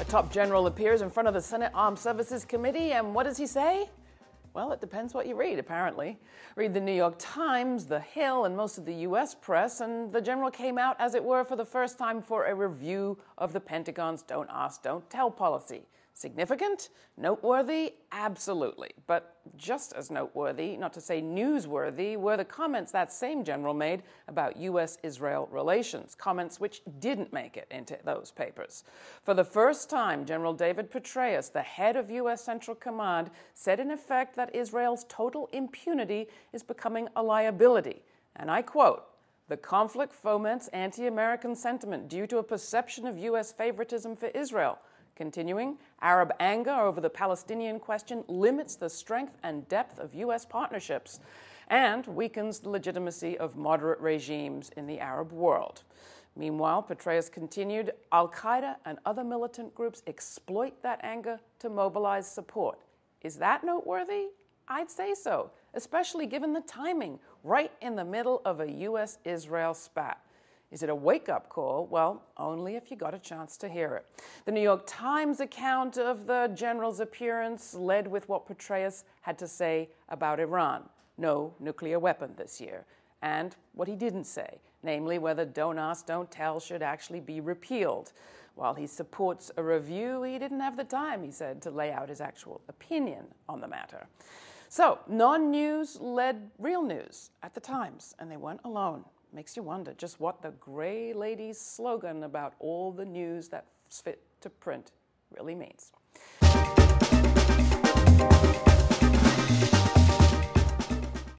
top general appears in front of the Senate Armed Services Committee, and what does he say? Well, it depends what you read, apparently. Read the New York Times, The Hill, and most of the U.S. press, and the general came out, as it were, for the first time for a review of the Pentagon's Don't Ask, Don't Tell policy. Significant? Noteworthy? Absolutely. But just as noteworthy, not to say newsworthy, were the comments that same general made about U.S.-Israel relations, comments which didn't make it into those papers. For the first time, General David Petraeus, the head of U.S. Central Command, said in effect that Israel's total impunity is becoming a liability. And I quote, "The conflict foments anti-American sentiment due to a perception of U.S. favoritism for Israel." Continuing, Arab anger over the Palestinian question limits the strength and depth of U.S. partnerships and weakens the legitimacy of moderate regimes in the Arab world. Meanwhile, Petraeus continued, Al-Qaeda and other militant groups exploit that anger to mobilize support. Is that noteworthy? I'd say so, especially given the timing, right in the middle of a U.S.-Israel spat. Is it a wake-up call? Well, only if you got a chance to hear it. The New York Times account of the general's appearance led with what Petraeus had to say about Iran. No nuclear weapon this year. And what he didn't say, namely whether Don't Ask, Don't Tell should actually be repealed. While he supports a review, he didn't have the time, he said, to lay out his actual opinion on the matter. So, non-news led real news at the Times, and they weren't alone. Makes you wonder just what the Gray Lady's slogan about all the news that's fit to print really means.